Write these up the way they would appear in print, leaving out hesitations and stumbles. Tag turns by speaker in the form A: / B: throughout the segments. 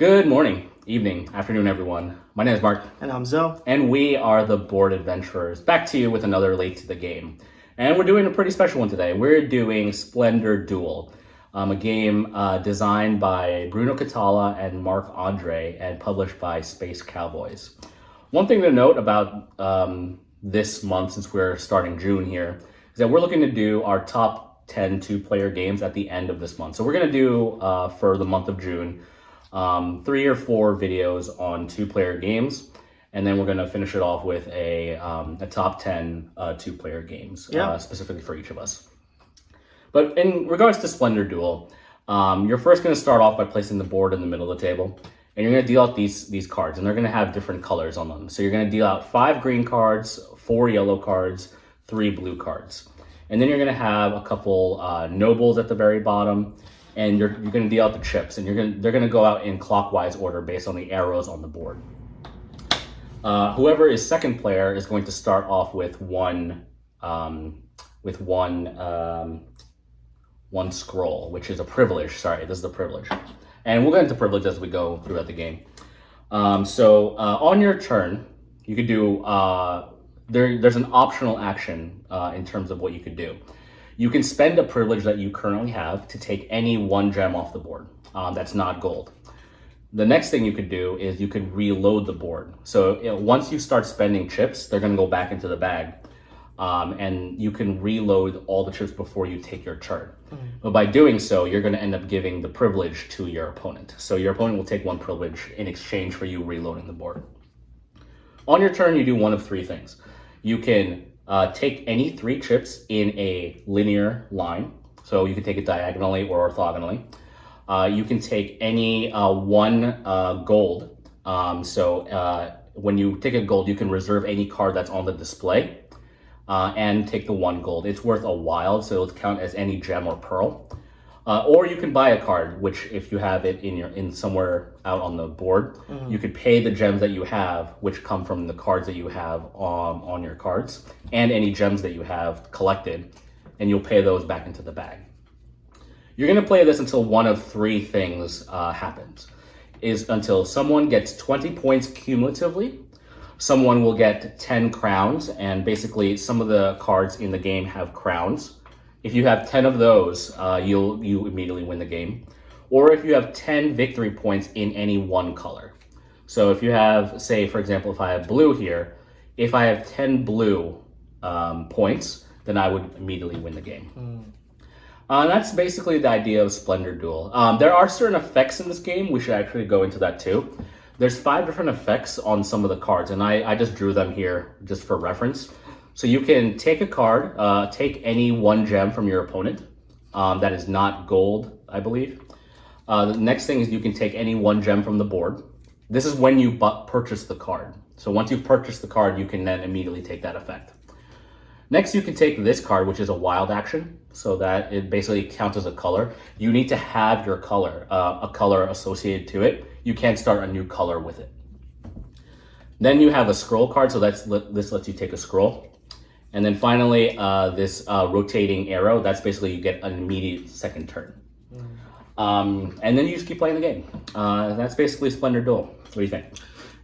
A: Good morning, evening, afternoon, everyone. My name is Mark,
B: And I'm Zoe.
A: and we are the Board Adventurers. Back to you with another Late to the Game. And we're doing a pretty special one today. We're doing Splendor Duel, a game designed by Bruno Catala and Marc Andre and published by Space Cowboys. One thing to note about this month, since we're starting June here, is that we're looking to do our top 10 two-player games at the end of this month. So we're going to do, for the month of June, 3 or 4 videos on two-player games, and then we're going to finish it off with a top 10 two-player games, specifically for each of us. But in regards to Splendor Duel, you're first going to start off by placing the board in the middle of the table, and you're going to deal out these cards, and they're going to have different colors on them. So you're going to deal out 5 green cards, 4 yellow cards, 3 blue cards. And then you're going to have a couple nobles at the very bottom, and you're going to deal out the chips, and they're going to go out in clockwise order based on the arrows on the board. Whoever is second player is going to start off with one scroll, which is a privilege. Sorry, this is a privilege, and we'll get into privilege as we go throughout the game. So on your turn, you could do there's an optional action in terms of what you could do. You can spend a privilege that you currently have to take any one gem off the board that's not gold. The next thing you could do is you could reload the board. So once you start spending chips, they're going to go back into the bag, and you can reload all the chips before you take your turn. But by doing so, you're going to end up giving the privilege to your opponent. So your opponent will take one privilege in exchange for you reloading the board. On your turn, you do one of 3 things. You can take any 3 chips in a linear line. So you can take it diagonally or orthogonally. You can take any 1 gold. When you take a gold, you can reserve any card that's on the display and take the 1 gold. It's worth a wild, so it'll count as any gem or pearl. Or you can buy a card, which if you have it in somewhere out on the board, you could pay the gems that you have, which come from the cards that you have on your cards, and any gems that you have collected, and you'll pay those back into the bag. You're going to play this until one of 3 things happens. Is until someone gets 20 points cumulatively, someone will get 10 crowns, and basically some of the cards in the game have crowns. If you have 10 of those, you immediately win the game. Or if you have 10 victory points in any one color. So if you have, say, for example, if I have blue here, if I have 10 blue points, then I would immediately win the game. That's basically the idea of Splendor Duel. There are certain effects in this game. We should actually go into that too. There's 5 different effects on some of the cards, and I just drew them here just for reference. So you can take a card, take any 1 gem from your opponent that is not gold, I believe. The next thing is you can take any 1 gem from the board. This is when you purchase the card. So once you've purchased the card, you can then immediately take that effect. Next, you can take this card, which is a wild action, so that it basically counts as a color. You need to have your color, a color associated to it. You can't start a new color with it. Then you have a scroll card, so this lets you take a scroll. And then finally, this rotating arrow, that's basically you get an immediate second turn. And then you just keep playing the game. That's basically Splendor Duel. What do you think?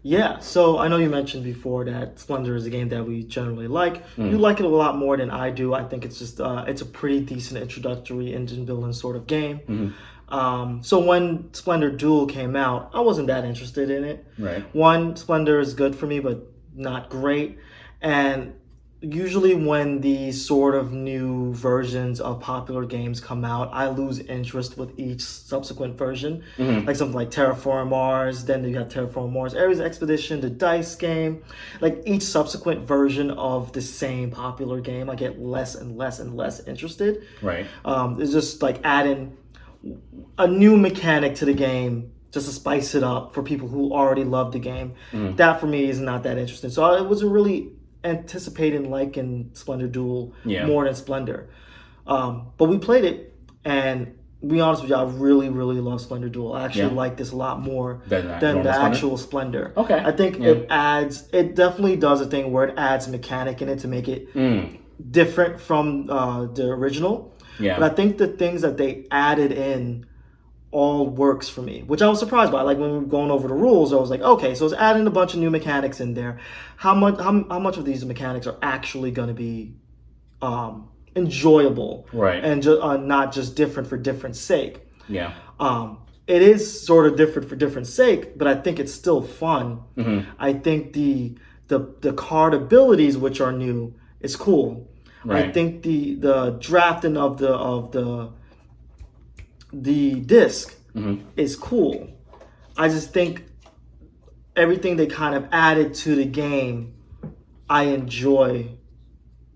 B: Yeah, so I know you mentioned before that Splendor is a game that we generally like. You like it a lot more than I do. I think it's just it's a pretty decent introductory engine building sort of game. So when Splendor Duel came out, I wasn't that interested in it.
A: Right.
B: One, Splendor is good for me, but not great. And usually when these sort of new versions of popular games come out, I lose interest with each subsequent version. Like something like Terraform Mars, then you have Terraform Mars, Ares Expedition, the dice game. Like each subsequent version of the same popular game, I get less and less and less interested.
A: Right.
B: It's just like adding a new mechanic to the game just to spice it up for people who already love the game. That for me is not that interesting. So I wasn't really anticipating liking Splendor Duel more than Splendor. But we played it, and to be honest with you, I really, really love Splendor Duel. I actually like this a lot more than the actual Splendor.
A: Okay.
B: I think it definitely does a thing where it adds mechanic in it to make it different from the original.
A: Yeah.
B: But I think the things that they added in all works for me, which I was surprised by. Like when we were going over the rules, I was like, okay, so it's adding a bunch of new mechanics in there. How much of these mechanics are actually going to be enjoyable
A: Right.
B: and not just different for different sake?
A: Yeah.
B: It is sort of different for different sake, but I think it's still fun.
A: Mm-hmm.
B: I think the card abilities, which are new, is cool. I
A: Right.
B: think the drafting of the disc
A: Mm-hmm.
B: is cool. I just think everything they kind of added to the game, I enjoy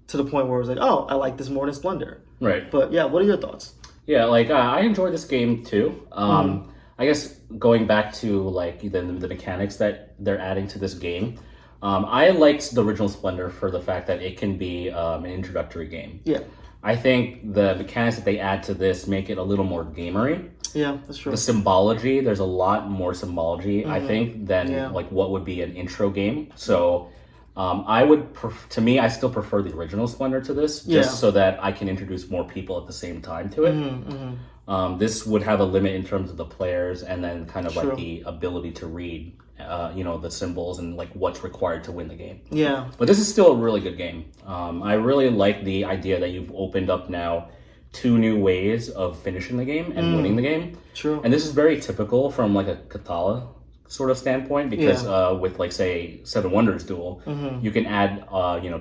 B: to the point where I was like, oh, I like this more than Splendor.
A: Right.
B: But yeah, what are your thoughts?
A: Yeah, like I enjoy this game too. I guess going back to like the mechanics that they're adding to this game, I liked the original Splendor for the fact that it can be an introductory game.
B: Yeah,
A: I think the mechanics that they add to this make it a little more gamery.
B: yeah, that's true.
A: The symbology, there's a lot more symbology, I think, than
B: Yeah.
A: like what would be an intro game. So I would, to me, I still prefer the original Splendor to this, just
B: Yeah.
A: so that I can introduce more people at the same time to it. This would have a limit in terms of the players, and then kind of
B: True.
A: like the ability to read, the symbols and like what's required to win the game.
B: Yeah,
A: But this is still a really good game. I really like the idea that you've opened up now 2 new ways of finishing the game and winning the game.
B: true.
A: And this is very typical from like a Katala sort of standpoint because with like say Seven Wonders Duel, you can add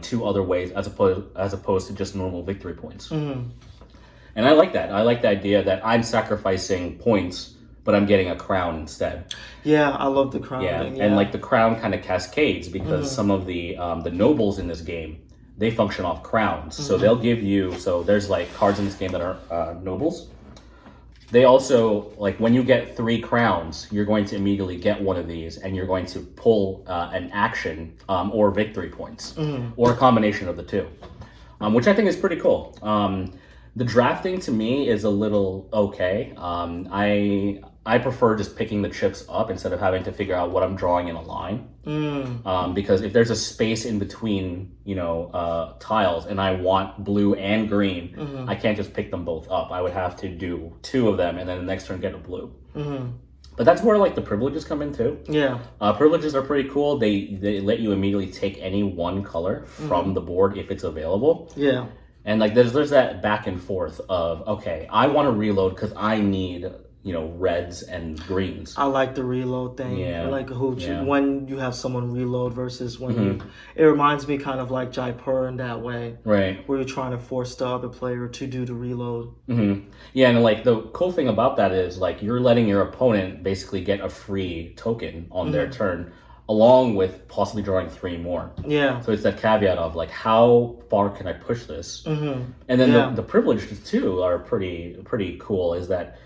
A: 2 other ways as opposed to just normal victory points. And I like that. I like the idea that I'm sacrificing points, but I'm getting a crown instead.
B: Yeah, I love the crown
A: Yeah,
B: thing.
A: and like the crown kind of cascades because some of the nobles in this game, they function off crowns. So they'll give you, so there's like cards in this game that are nobles. They also, like when you get 3 crowns, you're going to immediately get one of these and you're going to pull an action or victory points or a combination of the 2, which I think is pretty cool. The drafting to me is a little okay. I prefer just picking the chips up instead of having to figure out what I'm drawing in a line. Because if there's a space in between, tiles, and I want blue and green, I can't just pick them both up. I would have to do 2 of them, and then the next turn get a blue. But that's where like the privileges come in too.
B: Yeah,
A: Privileges are pretty cool. They let you immediately take any one color from the board if it's available.
B: yeah,
A: And like there's that back and forth of, okay, I want to reload because I need reds and greens.
B: I like the reload thing.
A: Yeah,
B: I like
A: yeah.
B: when you have someone reload versus when you. It reminds me kind of like Jaipur in that way,
A: Right.
B: where you're trying to force the other player to do the reload.
A: Yeah, and like the cool thing about that is like you're letting your opponent basically get a free token on their turn, along with possibly drawing 3 more.
B: Yeah,
A: So it's that caveat of like, how far can I push this? And then
B: Yeah.
A: the privileges too are pretty cool. Is that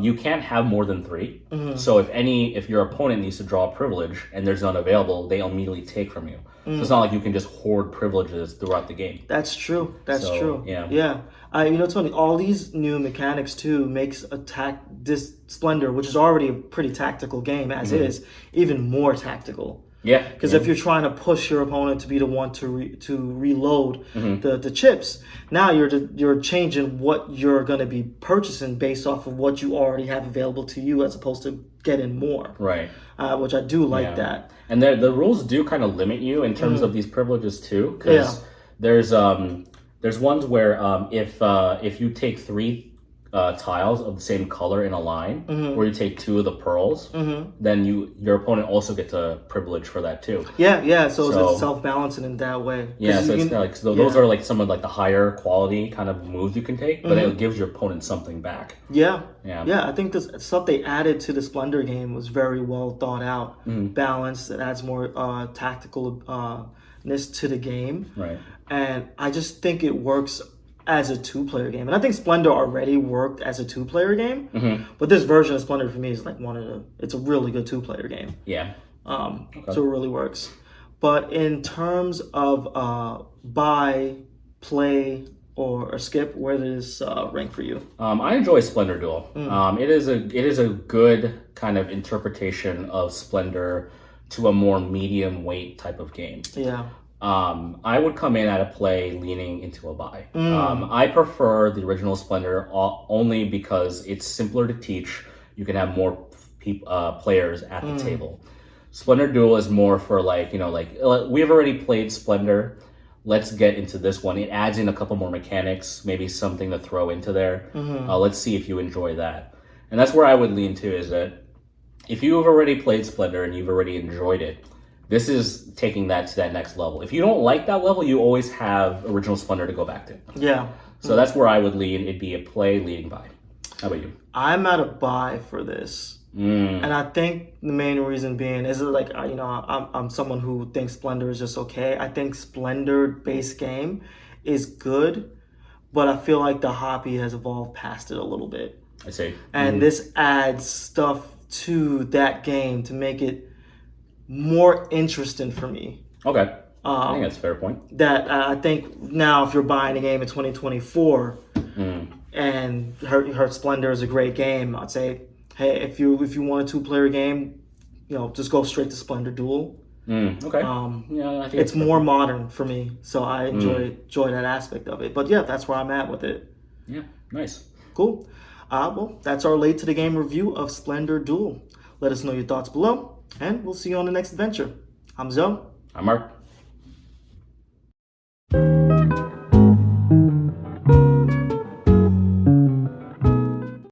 A: you can't have more than 3. So if your opponent needs to draw a privilege and there's none available, they immediately take from you. So it's not like you can just hoard privileges throughout the game.
B: that's true. That's
A: So,
B: true.
A: yeah.
B: yeah. It's funny. All these new mechanics too makes this Splendor, which is already a pretty tactical game as is, even more tactical.
A: Yeah,
B: Because if you're trying to push your opponent to be the one to reload the chips, now you're changing what you're going to be purchasing based off of what you already have available to you, as opposed to getting more.
A: right.
B: Which I do like
A: Yeah.
B: that.
A: And the rules do kind of limit you in terms of these privileges too, because there's ones where if you take 3 tiles of the same color in a line, where you take 2 of the pearls, then your opponent also gets a privilege for that too.
B: Yeah. So
A: So-
B: it's self-balancing in that way. 'Cause
A: Yeah, so
B: you
A: it's
B: can-
A: kind of like those are like some of like the higher quality kind of moves you can take, but it gives your opponent something back.
B: Yeah.
A: Yeah.
B: Yeah, I think this stuff they added to the Splendor game was very well thought out, balanced. It adds more tacticalness to the game,
A: Right.
B: and I just think it works as a 2-player game. And I think Splendor already worked as a 2-player game, but this version of Splendor for me is like it's a really good 2-player game.
A: Yeah.
B: So it really works. But in terms of buy, play, or skip, where does this rank for you?
A: I enjoy Splendor Duel. It is a good kind of interpretation of Splendor to a more medium weight type of game.
B: Yeah.
A: I would come in at a play leaning into a buy. I prefer the original Splendor only because it's simpler to teach. you can have more players at the table. Splendor Duel is more for like, we've already played Splendor. Let's get into this one. It adds in a couple more mechanics, maybe something to throw into there. Let's see if you enjoy that. And that's where I would lean to, is that if you have already played Splendor and you've already enjoyed it, this is taking that to that next level. If you don't like that level, you always have original Splendor to go back to.
B: Yeah.
A: So that's where I would lean. It'd be a play leading buy. How about you?
B: I'm at a buy for this. And I think the main reason being is like, I'm someone who thinks Splendor is just okay. I think Splendor base game is good, but I feel like the hobby has evolved past it a little bit.
A: I see.
B: And this adds stuff to that game to make it more interesting for me.
A: Okay. I think that's a fair point.
B: That I think now, if you're buying a game in 2024 and Heart Splendor is a great game, I'd say, hey, if you want a 2-player game, just go straight to Splendor Duel.
A: Okay. Yeah, I think
B: it's more modern for me, so I enjoy that aspect of it. But yeah, that's where I'm at with it.
A: Yeah, nice.
B: Cool. Well, that's our late to the game review of Splendor Duel. Let us know your thoughts below, and we'll see you on the next adventure. I'm Zoe.
A: I'm Mark.